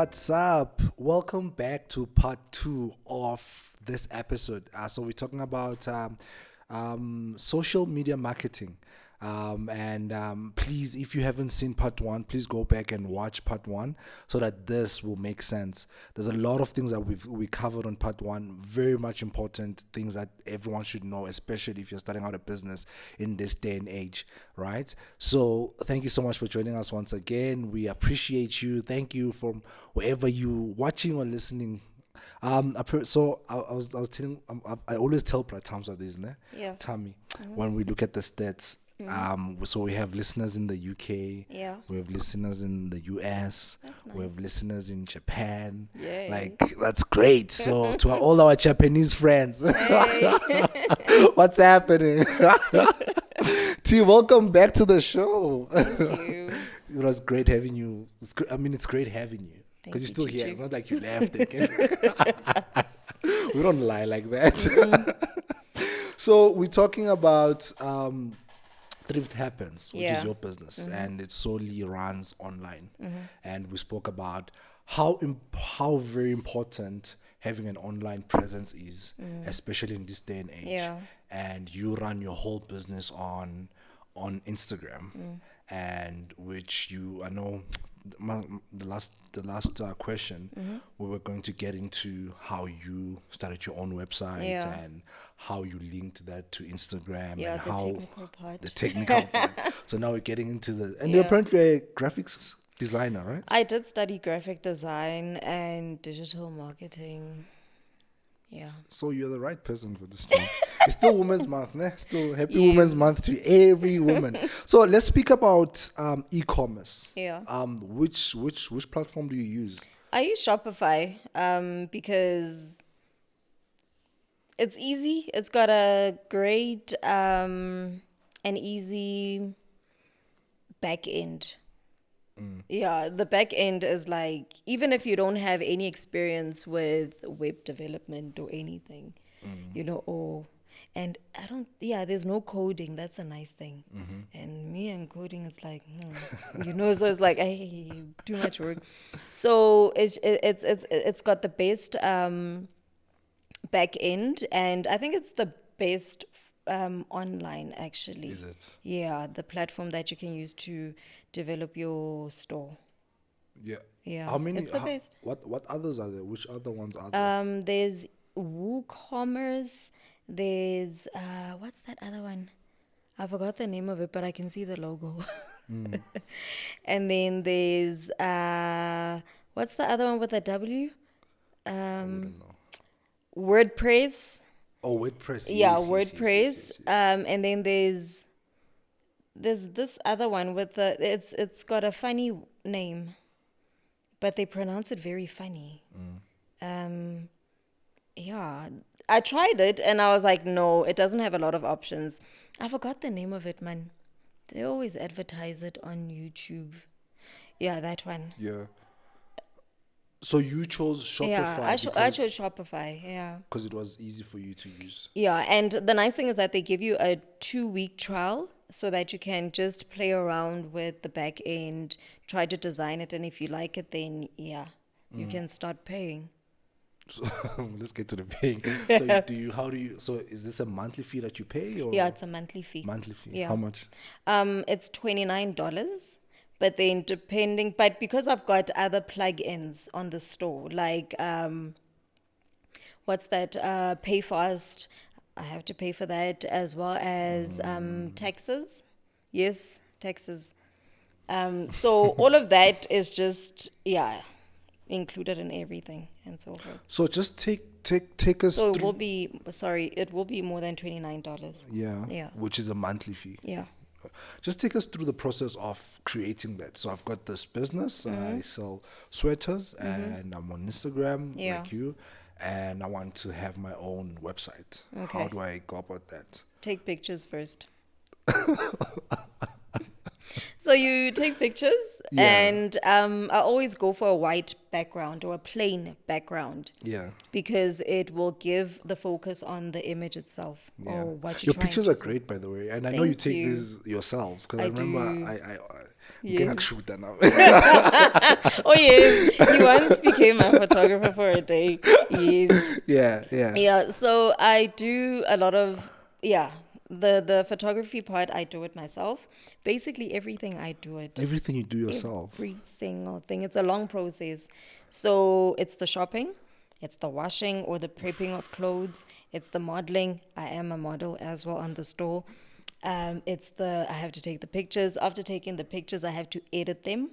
what's up? Welcome back to part 2 of this episode. So we're talking about social media marketing. Please, if you haven't seen part 1, please go back and watch part 1 so that this will make sense. There's a lot of things that we covered on part 1, very much important things that everyone should know, especially if you're starting out a business in this day and age, right? So thank you so much for joining us once again. We appreciate you. Thank you from wherever you watching or listening. I was telling, I always tell Pratams of this, ne? Yeah. Tammy, when we look at the stats. So we have listeners in the UK. Yeah. We have listeners in the US. That's nice. We have listeners in Japan. Yay. Like, that's great. So to all our Japanese friends, Hey. what's happening? T, welcome back to the show. Thank you. It was great having you. It's great having you. Thank Because you're you, still here. Chichi. It's not like you left again. We don't lie like that. So we're talking about Thrift Happens, which is Yeah. your business, and it solely runs online. And we spoke about how very important having an online presence is, especially in this day and age. Yeah. And you run your whole business on Instagram, and which I know. The last question, we were going to get into how you started your own website Yeah. and how you linked that to Instagram Yeah, and the how technical part. the technical part. So now we're getting into and Yeah. you're apparently a graphics designer, right? I did study graphic design and digital marketing. Yeah. So you're the right person for this job. It's still Women's Month, ne? Still happy Yes. Women's Month to every woman. So let's speak about e-commerce. Yeah. Which platform do you use? I use Shopify because it's easy. It's got a great and easy back end. Yeah, the back end is like, even if you don't have any experience with web development or anything, there's no coding. That's a nice thing. And me and coding, it's like, so it's like, hey, too much work. So it's got the best back end, and I think it's the best online, actually. Is it? Yeah, the platform that you can use to develop your store. Yeah. Yeah, How many? it's the best. What others are there? Which other ones are there? There's WooCommerce. There's what's that other one? I forgot the name of it, but I can see the logo. And then there's what's the other one with a W? I don't know. WordPress. Oh, WordPress. Yeah, yes, WordPress. yes. And then there's this other one with it's got a funny name, but they pronounce it very funny. Yeah, I tried it and I was like, no, it doesn't have a lot of options. I forgot the name of it, man. They always advertise it on YouTube. Yeah, that one. Yeah. So you chose Shopify Yeah, I chose Shopify. Yeah. because it was easy for you to use. Yeah, and the nice thing is that they give you a 2-week trial so that you can just play around with the back end, try to design it, and if you like it, then you can start paying. So let's get to the paying. So is this a monthly fee that you pay or? Yeah, it's a monthly fee. Monthly fee. Yeah. How much? It's $29, but then but because I've got other plugins on the store, like what's that? PayFast. I have to pay for that, as well as taxes. Yes, taxes. So all of that is just included in everything and so forth. So just take us So through. it will be more than $29. Yeah. Which is a monthly fee. Yeah. Just take us through the process of creating that. So I've got this business. I sell sweaters and I'm on Instagram Yeah. like you. And I want to have my own website. Okay. How do I go about that? Take pictures first. So you take pictures, Yeah. and I always go for a white background or a plain background Yeah. because it will give the focus on the image itself or what Your you're trying pictures to are great, by the way. And I know you Thank take you. these yourselves because I I remember do. Yes. Shoot that now. Oh yes, he once became a photographer for a day. Yes. Yeah. Yeah, so I do a lot of the photography part I do it myself. Basically everything I do it. Everything you do yourself. Every single thing. It's a long process. So it's the shopping, it's the washing or the prepping of clothes, it's the modeling. I am a model as well on the store. I have to take the pictures. After taking the pictures, I have to edit them.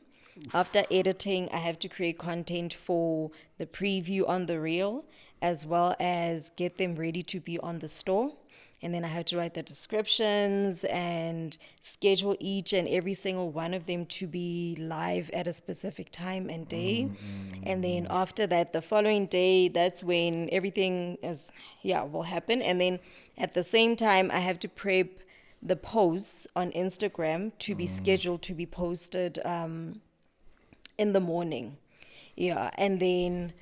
After editing, I have to create content for the preview on the reel, as well as get them ready to be on the store. And then I have to write the descriptions and schedule each and every single one of them to be live at a specific time and day. And then after that, the following day, that's when everything will happen. And then at the same time, I have to prep the posts on Instagram to be scheduled to be posted in the morning. Yeah. And then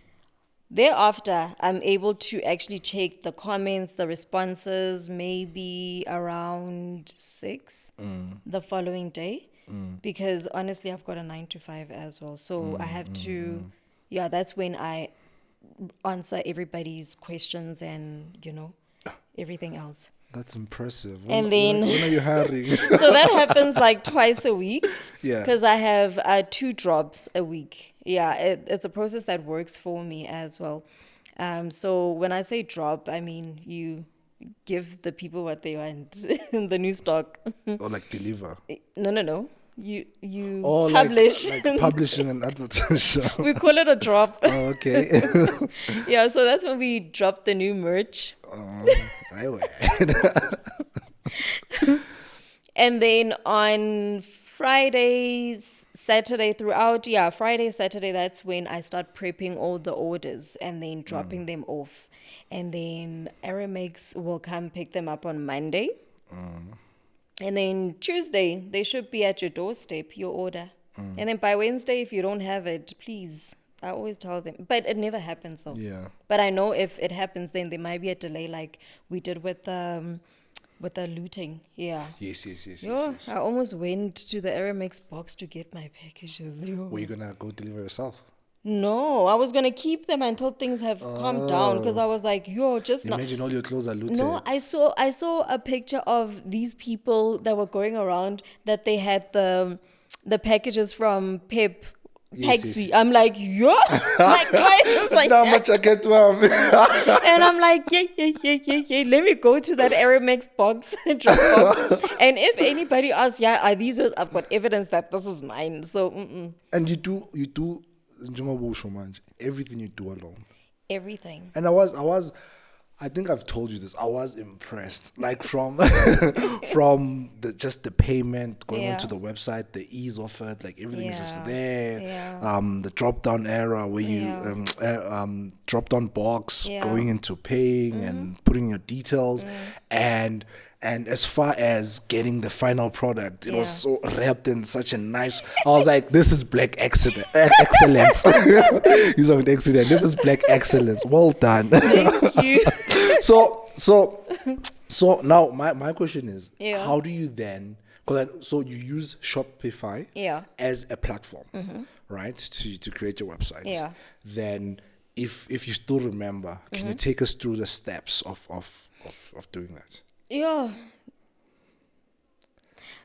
thereafter, I'm able to actually check the comments, the responses, maybe around 6 the following day. Because honestly, I've got a 9 to 5 as well. So I have to, that's when I answer everybody's questions and, everything else. That's impressive. And then when are you hiring? so that happens like twice a week. Yeah. Because I have 2 drops a week. Yeah, it's a process that works for me as well. So when I say drop, I mean you give the people what they want, the new stock. Or like deliver. No. You Or publish. like publishing an advertisement. We call it a drop. Oh, okay. Yeah, so that's when we drop the new merch. I will. And then on Fridays, Saturday throughout, Friday, Saturday, that's when I start prepping all the orders and then dropping them off. And then Aramex will come pick them up on Monday. And then Tuesday, they should be at your doorstep, your order. And then by Wednesday, if you don't have it, please, I always tell them. But it never happens though. Yeah. But I know if it happens, then there might be a delay like we did with the looting. Yeah. Yes. I almost went to the Aramex box to get my packages. Were you gonna go deliver yourself? No, I was going to keep them until things have calmed down because I was like, just not. Imagine all your clothes are looted. No, I saw a picture of these people that were going around that they had the packages from Pep. Taxi. I'm like, my client is like, how much I get to and I'm like, yeah. Let me go to that Aramex box, drop box. And if anybody asks, are these yours? I've got evidence that this is mine. So, And you do everything you do alone. Everything. And I think I've told you this. I was impressed, like from just the payment going onto the website, the ease of it, like everything is just there. Yeah. The drop down era where you drop down box going into paying and putting your details, and as far as getting the final product, it was so wrapped in such a nice. I was like, this is black excellence. Use of an accident. This is black excellence. Well done. Thank you. So now my question is, how do you then? So you use Shopify as a platform, right, to create your website. Yeah. Then, if you still remember, can you take us through the steps of doing that? Yeah.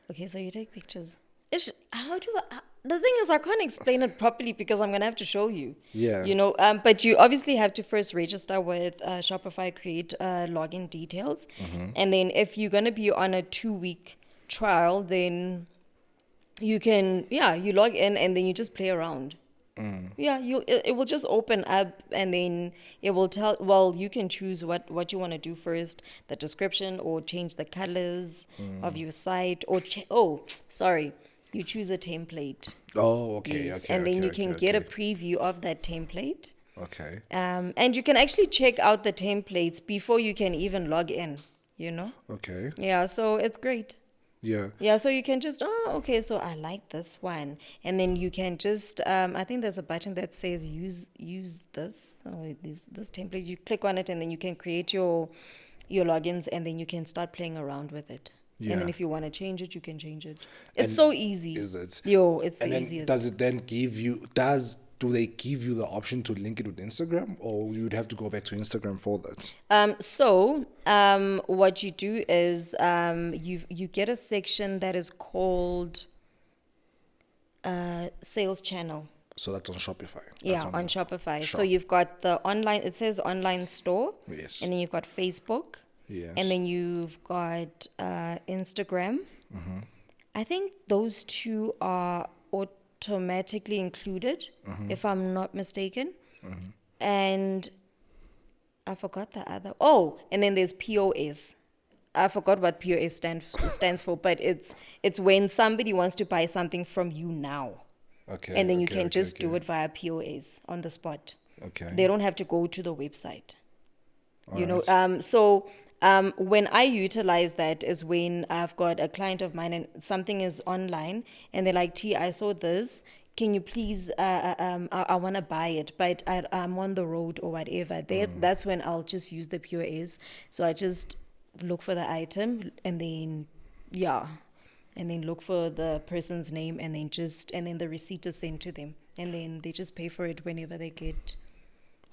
Okay, so you take pictures. The thing is, I can't explain it properly because I'm going to have to show you. Yeah. But you obviously have to first register with Shopify, create login details. And then if you're going to be on a 2-week trial, then you can, you log in and then you just play around. Yeah, it will just open up and then it will tell, well, you can choose what you want to do first, the description or change the colors of your site or, you choose a template. Oh, okay. Yes, Okay, and then okay, you can okay, get a okay. preview of that template. Okay. And you can actually check out the templates before you can even log in, Okay. Yeah, so it's great. Yeah. Yeah, so you can just, okay, so I like this one. And then you can just, I think there's a button that says use this, or this template. You click on it and then you can create your logins and then you can start playing around with it. Yeah. And then if you want to change it, you can change it. And It's so easy. is it? Yo, it's And the then easiest. does it then give you, do they give you the option to link it with Instagram, or you would have to go back to Instagram for that? What you do is you get a section that is called sales channel. So that's on Shopify. Yeah, That's on Shopify. Sure. So you've got the online, it says online store. Yes. And then you've got Facebook. Yes. And then you've got Instagram. I think those two are automatically included, if I'm not mistaken. And I forgot the other. Oh, and then there's POS. I forgot what POS stands for, but it's when somebody wants to buy something from you now. Okay. And then you can just do it via POS on the spot. Okay. They don't have to go to the website. All right. When I utilize that is when I've got a client of mine and something is online and they're like, T, I saw this. Can you please, I want to buy it, but I'm on the road or whatever. That's when I'll just use the POS. So I just look for the item and then, and then look for the person's name and then the receipt is sent to them. And then they just pay for it whenever they get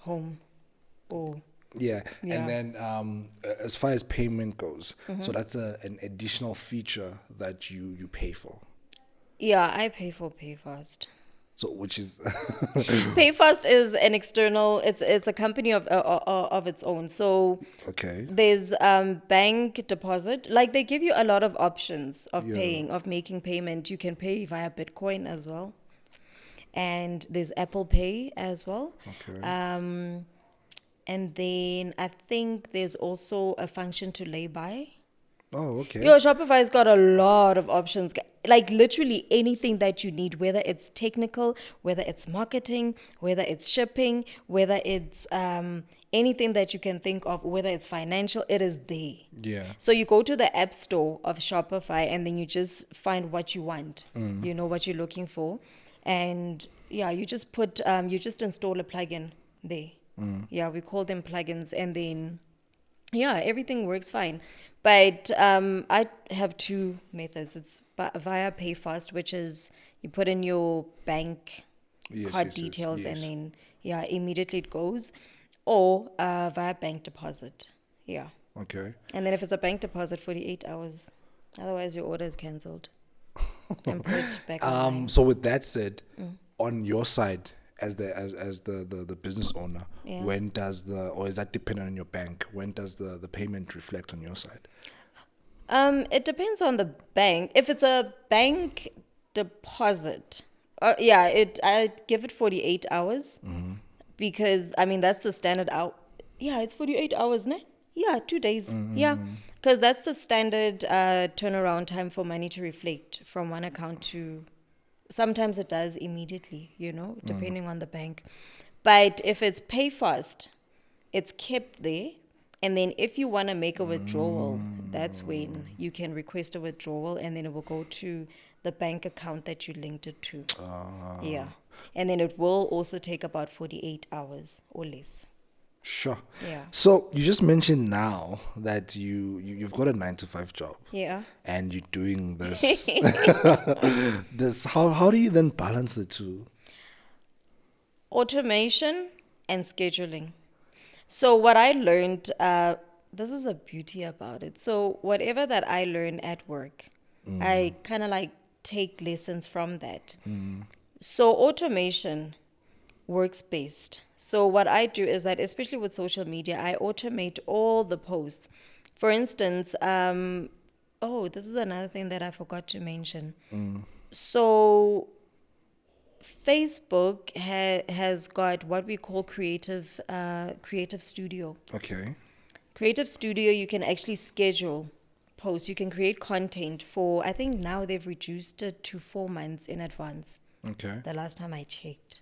home or... Yeah. Yeah. And then as far as payment goes, so that's an additional feature that you pay for. Yeah, I pay for PayFast. So which is PayFast is an external. It's a company of its own. So okay. there's bank deposit. Like they give you a lot of options of Yeah. making payment. You can pay via Bitcoin as well, and there's Apple Pay as well. Okay. And then I think there's also a function to lay by. Oh, okay. Your Shopify's got a lot of options, like literally anything that you need, whether it's technical, whether it's marketing, whether it's shipping, whether it's anything that you can think of, whether it's financial, it is there. Yeah. So you go to the app store of Shopify and then you just find what you want, you know, what you're looking for. And yeah, you just you just install a plugin there. Yeah, we call them plugins. And then, yeah, everything works fine. But I have two methods. It's via PayFast, which is you put in your bank card details and then, yeah, immediately it goes. Or via bank deposit. Yeah. Okay. And then if it's a bank deposit, 48 hours. Otherwise, your order is cancelled and put back online. So with that said, on your side, as the business owner, Yeah. when does or is that dependent on your bank? When does the payment reflect on your side? It depends on the bank. If it's a bank deposit, I give it 48 hours because I mean that's the standard out. Yeah, it's 48 hours, ne? Yeah, 2 days. Yeah, because that's the standard turnaround time for money to reflect from one account to. Sometimes it does immediately, you know, depending on the bank. But if it's PayFast, it's kept there. And then if you want to make a withdrawal, that's when you can request a withdrawal and then it will go to the bank account that you linked it to. Yeah. And then it will also take about 48 hours or less. Sure. Yeah. So you just mentioned now that you've got a 9-to-5 job. Yeah. And you're doing this. How do you then balance the two? Automation and scheduling. So what I learned, this is a beauty about it. So whatever that I learn at work, I kind of like take lessons from that. So automation works best. So what I do is that, especially with social media, I automate all the posts. For instance, this is another thing that I forgot to mention. So Facebook has got what we call creative studio. Okay. Creative studio, you can actually schedule posts. You can create content for, I think now they've reduced it to 4 months in advance. Okay. The last time I checked.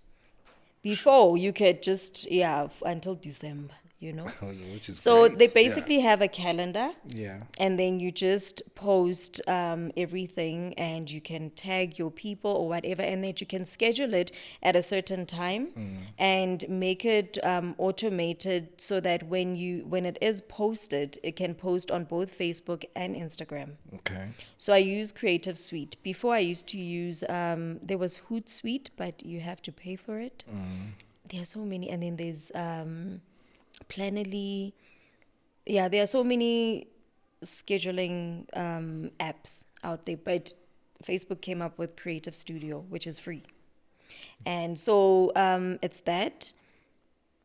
Before, you could just, until December, you know. Which is So great. they basically have a calendar. Yeah. And then you just post everything, and you can tag your people or whatever, and then you can schedule it at a certain time and make it automated so that when it is posted, it can post on both Facebook and Instagram. Okay. So I use Creative Suite. Before I used to use, there was Hootsuite, but you have to pay for it. There are so many. And then there's Planoly. Yeah, there are so many scheduling apps out there, but Facebook came up with Creative Studio, which is free. And so it's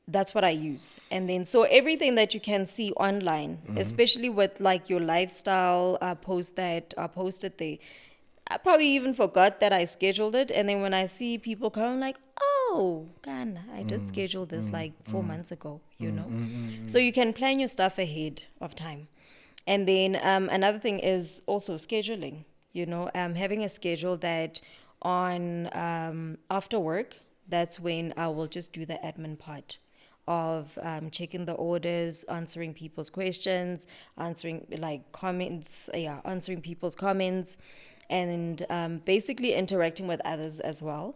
that's what I use. And then so everything that you can see online, especially with like your lifestyle posts that are posted there, I probably even forgot that I scheduled it. And then when I see people come, I'm like, oh, Ghana, I did schedule this like 4 months ago, you know? So you can plan your stuff ahead of time. And then another thing is also scheduling, you know, having a schedule that on after work, that's when I will just do the admin part of checking the orders, answering people's questions, answering like comments, answering people's comments, and basically interacting with others as well.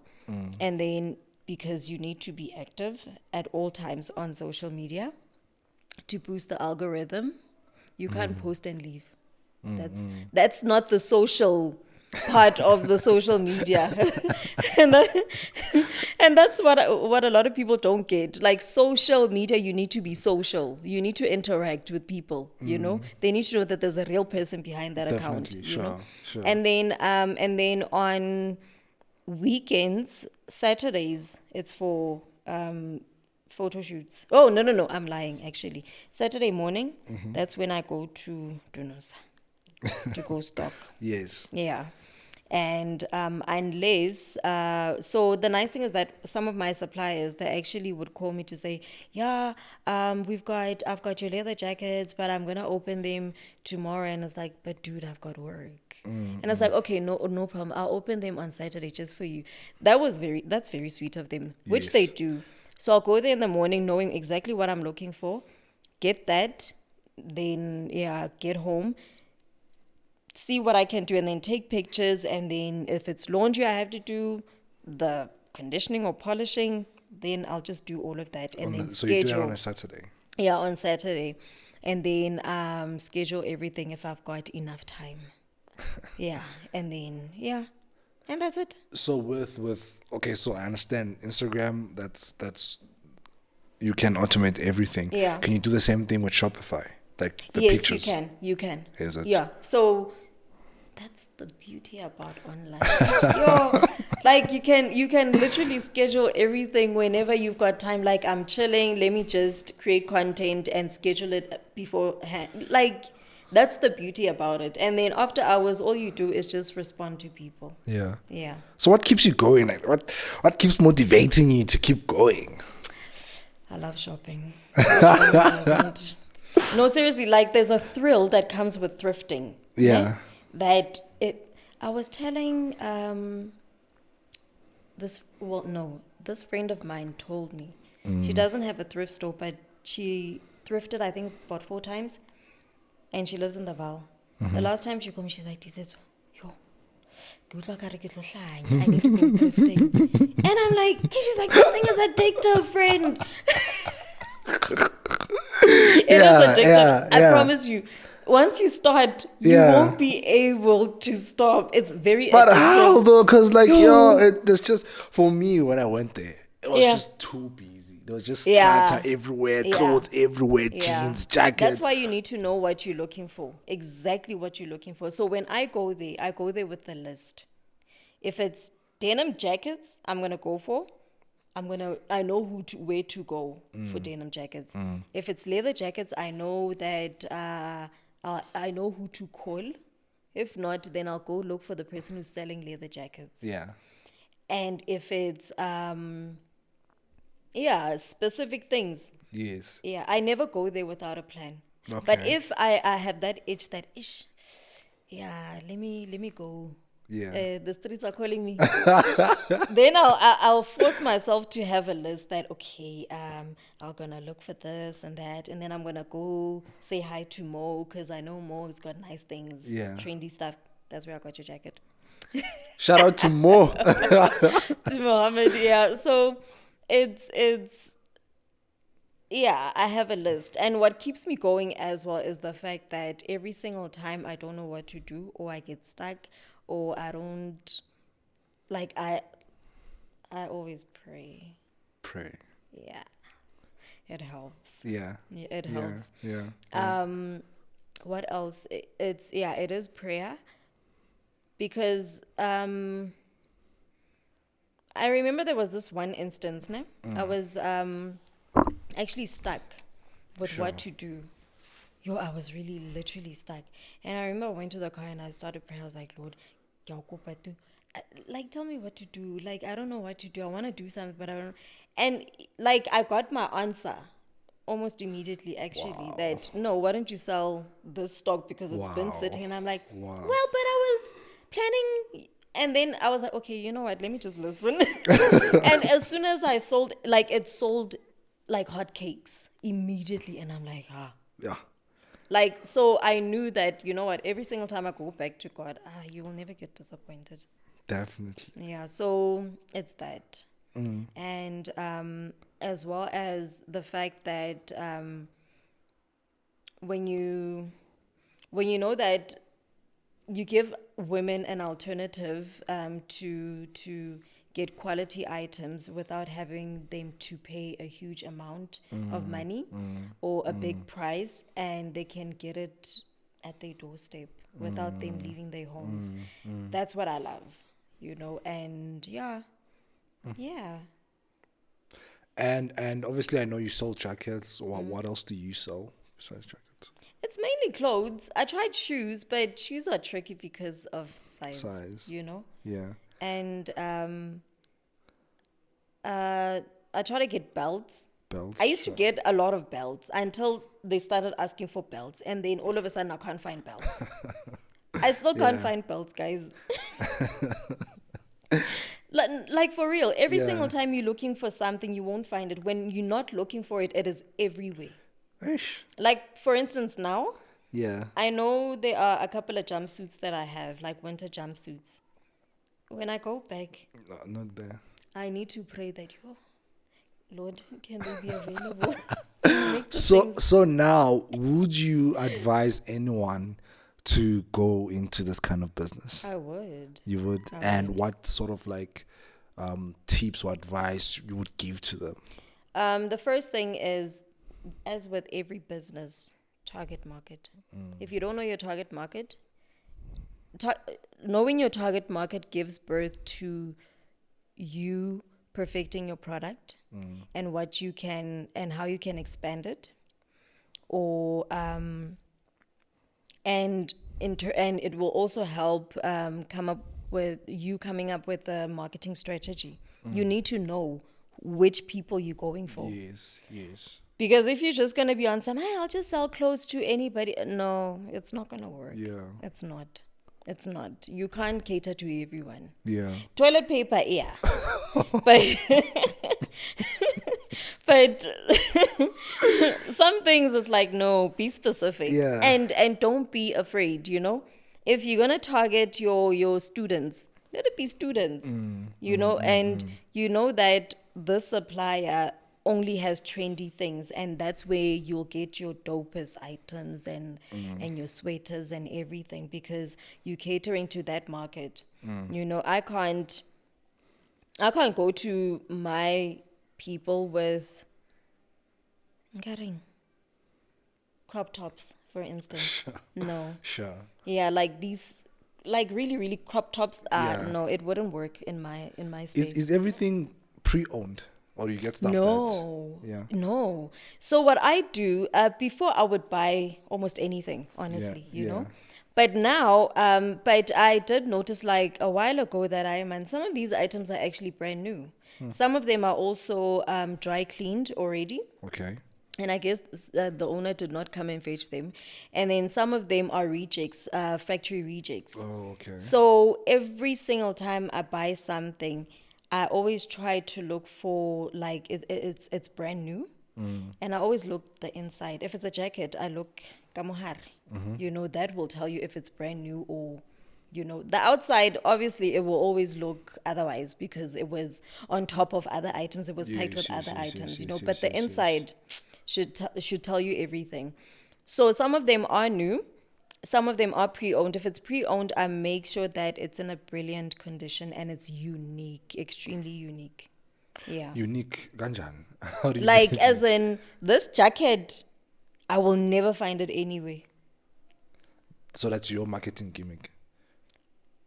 And then because you need to be active at all times on social media to boost the algorithm, you can't post and leave. That's not the social part of the social media. and that's what a lot of people don't get. Like social media, you need to be social. You need to interact with people, you know. They need to know that there's a real person behind that account. Definitely, You know? sure. And then on weekends, Saturdays, it's for photo shoots. Oh, no, I'm lying actually. Saturday morning, that's when I go to Dunosa to go stock. Yes. Yeah. And unless, so the nice thing is that some of my suppliers, they actually would call me to say, yeah, I've got your leather jackets, but I'm going to open them tomorrow. And it's like, but dude, I've got work. And it's like, okay, no problem. I'll open them on Saturday just for you. That's very sweet of them, which they Yes. do. So I'll go there in the morning knowing exactly what I'm looking for, get that, then, get home, see what I can do, and then take pictures. And then if it's laundry I have to do, the conditioning or polishing, then I'll just do all of that. And then So schedule. you do it on a Saturday. Yeah, on Saturday. And then schedule everything if I've got enough time. Yeah. And then, and that's it. So okay, so I understand Instagram, that's you can automate everything. Yeah. Can you do the same thing with Shopify? Like the Yes, pictures? you can. Is it? Yeah. So that's the beauty about online. Like you can literally schedule everything whenever you've got time. Like I'm chilling, let me just create content and schedule it beforehand. Like that's the beauty about it. And then after hours, all you do is just respond to people. Yeah. Yeah. So what keeps you going? Like what keeps motivating you to keep going? I love shopping. No, seriously, like there's a thrill that comes with thrifting. Yeah. I was telling this friend of mine told me. She doesn't have a thrift store, but she thrifted, I think, about 4 times. And she lives in the Val. The last time she called me, she's like, Tiisetso, good luck, I need to go thrifting. And I'm like, she's like, this thing is addictive, friend. It is addictive. I promise you. Once you start, you won't be able to stop. It's very But addictive. how though? Because like it's just for me when I went there, it was just too busy. There was just clutter everywhere, clothes everywhere, jeans, jackets. That's why you need to know what you're looking for. Exactly what you're looking for. So when I go there with the list. If it's denim jackets, I'm gonna go for. I know where to go for denim jackets. If it's leather jackets, I know that I know who to call. If not, then I'll go look for the person who's selling leather jackets. Yeah. And if it's specific things. Yes. Yeah, I never go there without a plan. Okay. But if I have that itch, let me go Yeah. The streets are calling me. Then I'll force myself to have a list that, okay, I'm gonna look for this and that, and then I'm gonna go say hi to Mo because I know Mo's got nice things, Yeah. trendy stuff. That's where I got your jacket. Shout out to Mo. To Mohammed, yeah. So it's yeah, I have a list. And what keeps me going as well is the fact that every single time I don't know what to do or I get stuck or I don't like I always pray. Pray. Yeah. It helps. Yeah. Yeah, it helps. Yeah. What else? It is prayer because I remember there was this one instance, ne? I was actually stuck with what to do. I was really literally stuck. And I remember I went to the car and I started praying. I was like, Lord, like, tell me what to do. Like, I don't know what to do. I want to do something, but I don't. And like, I got my answer almost immediately, actually, that no, why don't you sell this stock because it's been sitting? And I'm like, well, but I was planning. And then I was like, okay, you know what? Let me just listen. And as soon as I sold, like, it sold like hotcakes immediately. And I'm like, Yeah. Like, so I knew that, you know what, every single time I go back to God, you will never get disappointed. Definitely. Yeah, so it's that. And as well as the fact that when you know that you give women an alternative to get quality items without having them to pay a huge amount of money or a big price, and they can get it at their doorstep without them leaving their homes. That's what I love, you know, and yeah. And obviously, I know you sold jackets. What else do you sell besides jackets? It's mainly clothes. I tried shoes, but shoes are tricky because of size. You know? Yeah. And I try to get belts. Belts. I used to get a lot of belts until they started asking for belts, and then all of a sudden I can't find belts. I still can't find belts, guys. Like for real, every single time you're looking for something, you won't find it. When you're not looking for it, it is everywhere. Ish. Like, for instance, now, Yeah. I know there are a couple of jumpsuits that I have, like winter jumpsuits. When I go back, No, not there. I need to pray that, Lord, can they be available? Make the So things- so now, would you advise anyone to go into this kind of business? I would. You would. And what sort of like tips or advice you would give to them? The first thing is, as with every business, target market. If you don't know your target market, knowing your target market gives birth to you perfecting your product and what you can and how you can expand it, or and and it will also help coming up with a marketing strategy. You need to know which people you're going for. Yes. Because if you're just going to be on some, hey, I'll just sell clothes to anybody. No, it's not going to work. Yeah. It's not. You can't cater to everyone. Yeah. Toilet paper, yeah. but but some things it's like, no, be specific. Yeah. And don't be afraid, you know. If you're going to target your students, let it be students, you know, and you know that this supplier only has trendy things, and that's where you'll get your dopest items and your sweaters and everything, because you're catering to that market. You know, I can't go to my people with crop tops, for instance. No. Sure. Yeah, like these, like really, really crop tops. Yeah. No, it wouldn't work in my space. Is everything pre-owned, or you get stuff No. that? Yeah. No. So what I do, before I would buy almost anything, honestly, you know. But now, but I did notice like a while ago that some of these items are actually brand new. Some of them are also dry cleaned already. Okay. And I guess the owner did not come and fetch them. And then some of them are rejects, factory rejects. Oh, okay. So every single time I buy something, I always try to look for like it's brand new. And I always look the inside. If it's a jacket, I look kamuhar. You know, that will tell you if it's brand new or, you know, the outside, obviously, it will always look otherwise because it was on top of other items. It was packed with other items, you know. But the inside should tell you everything. So some of them are new. Some of them are pre-owned. If it's pre-owned, I make sure that it's in a brilliant condition and it's unique, extremely unique. Yeah. Unique ganjan. How do you Like, define as in, this jacket, I will never find it anywhere. So that's your marketing gimmick.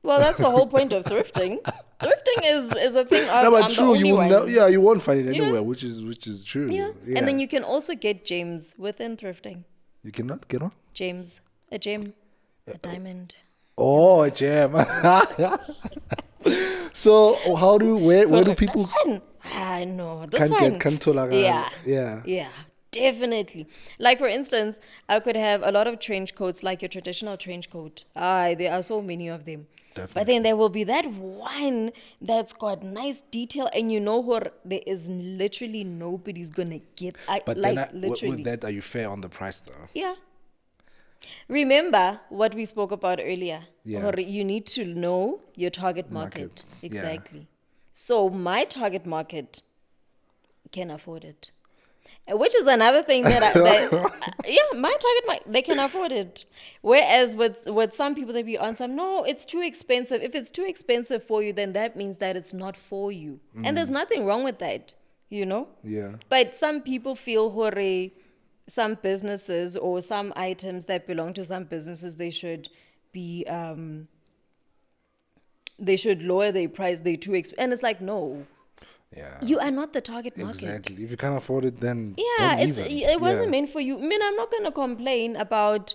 Well, that's the whole point of thrifting. Thrifting is a thing. No, but I'm true, the you only will one. you won't find it Yeah. anywhere, which is true. Yeah. And then you can also get gems within thrifting. You cannot get on. Gems. A gem. A diamond. Oh, a gem. So where do people That's fun. Ah, no. This can one. get kantolagala? Yeah. Yeah. Yeah. Definitely. Like, for instance, I could have a lot of trench coats, like your traditional trench coat. There are so many of them. But then there will be that one that's got nice detail, and you know what? There is literally nobody's gonna get. But like then literally. with that, are you fair on the price though? Yeah. Remember what we spoke about earlier. Yeah. Or you need to know your target market. Market, yeah. Exactly. So my target market can afford it. Which is another thing my target market, they can afford it. Whereas with some people, they be on some, no, it's too expensive. If it's too expensive for you, then that means that it's not for you. And there's nothing wrong with that, you know? Yeah. But some people feel hore, some businesses or some items that belong to some businesses, they should be, they should lower their price. They're too expensive. And it's like, no. Yeah. You are not the target market. Exactly. If you can't afford it, then Yeah, don't it wasn't meant for you. I mean, I'm not gonna complain about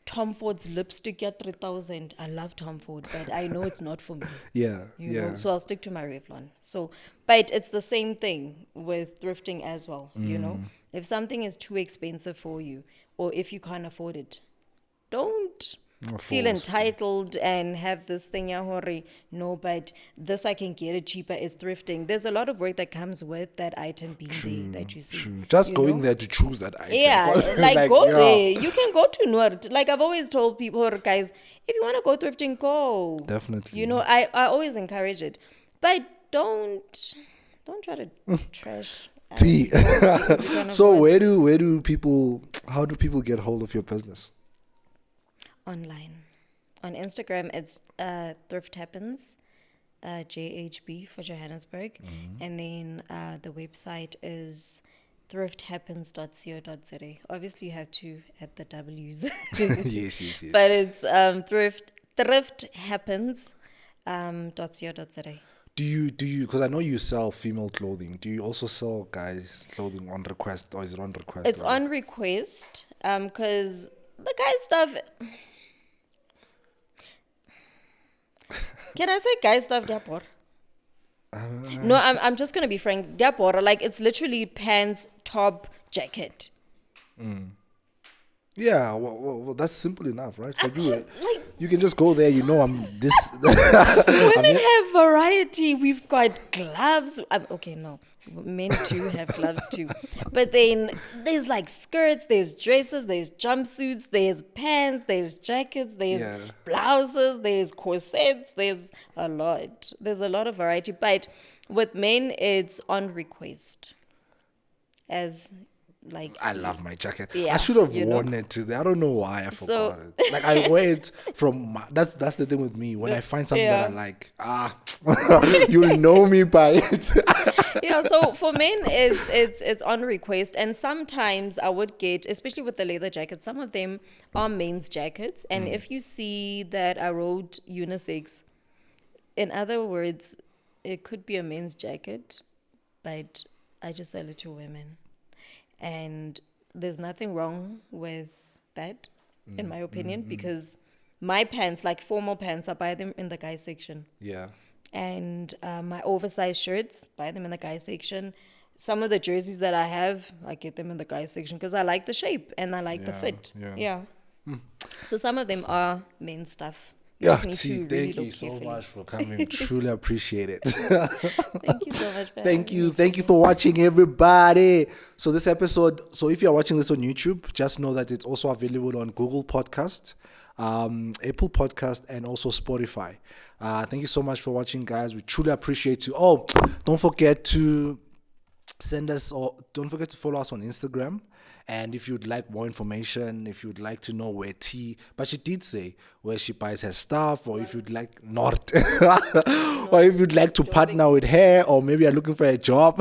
Tom Ford's lipstick at 3,000. I love Tom Ford, but I know it's not for me. Yeah. You know, so I'll stick to my Revlon. So, but it's the same thing with thrifting as well. You know, if something is too expensive for you, or if you can't afford it, don't feel entitled and have this thing, hori. No, but this I can get it cheaper is thrifting. There's a lot of work that comes with that item being there that you see. True. Just you going know? there to choose that item. Yeah, like go there. You can go to Noord. Like I've always told people, guys, if you want to go thrifting, go. Definitely. You know, I always encourage it, but don't try to trash. T. Kind of So what- how do people get hold of your business? Online, on Instagram, it's Thrift Happens, JHB for Johannesburg, and then the website is thrifthappens.co.za. Obviously, you have to add the W's. Yes. But it's thrifthappens.co.za. Do you because I know you sell female clothing. Do you also sell guys clothing on request, or is it on request? It's on request, because the guy stuff. Can I say guy stuff, diapor? No, I'm just gonna be frank. Diapor, like it's literally pants, top, jacket. Yeah, well, that's simple enough, right? For you, you can just go there. You know, I'm this. Women have variety. We've got gloves. Okay, no, men too have gloves too. But then there's like skirts, there's dresses, there's jumpsuits, there's pants, there's jackets, there's blouses, there's corsets. There's a lot. There's a lot of variety. But with men, it's on request. As like I love my jacket. Yeah, I should have you know. worn it today. I don't know why I So- forgot it. Like I wear it from that's the thing with me. When I find something that I like, you'll know me by it. Yeah, so for men it's on request, and sometimes I would get, especially with the leather jackets, some of them are men's jackets, and if you see that I wrote unisex, in other words, it could be a men's jacket, but I just sell it to women, and there's nothing wrong with that, in my opinion, because my pants, like formal pants, I buy them in the guys section. Yeah. And my oversized shirts, buy them in the guys section. some of the jerseys that I have, I get them in the guys section because I like the shape and I like the fit. yeah. So some of them are men's stuff. You Yeah, just need T, to really thank you look so carefully. much for coming. Truly appreciate it. Thank you so much. Thank you for watching, everybody. So this episode, so if you're watching this on YouTube, just know that it's also available on Google Podcast, Apple Podcast, and also Spotify. Thank you so much for watching, guys. We truly appreciate you. Oh, don't forget to don't forget to follow us on Instagram. And if you'd like more information, if you'd like to know where but she did say where she buys her stuff, or if you'd like not, or if you'd like to partner with her, or maybe you're looking for a job,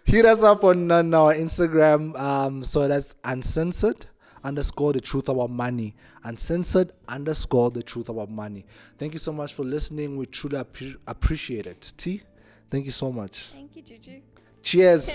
hit us up on our Instagram. So that's uncensored_the truth about money. Uncensored_the truth about money. Thank you so much for listening. We truly appreciate it. T, thank you so much. Thank you, Juju. Cheers.